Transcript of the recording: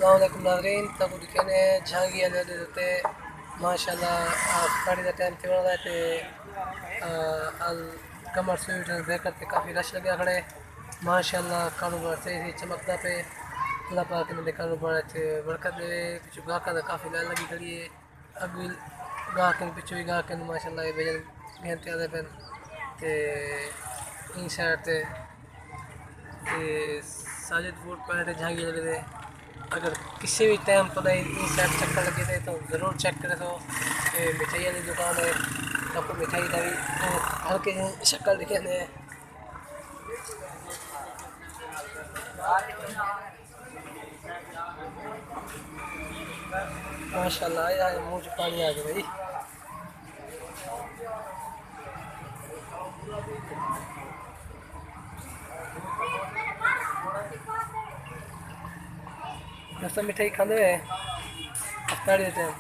अस्सलाम वालेकुम नाज़रीन, तब दिखने झांगी वाले देते माशाल्लाह गाड़ी का टाइम थियो है ते अल कमर स्वीट बेकर पे काफ़ी रश लगे खड़े माशाल्लाह कारोबार सही चमकता पे अल्लाह पाक ने कारोबार च बरकत दे पिछू गाहक दा काफ़ी लाइन लगी खड़ी है अगली गाहक पिछू भी गाहक माशाल्लाह ये बेजन बेहनते आते पे ते इन साइड ते साजिद फूड पॉइंट झांगी लगे थे अगर किसी भी टाइम तो नहीं साइड चक्कर लगे थे तो ज़रूर चेक करें तो मिठाई वाली दुकान है आपको मिठाई का भी हल्के शक्ल दिखे थे माशाल्लाह यार मुँह से पानी आ गया भाई दोस्तों मिठाई खाने में अफ्तारी देते हैं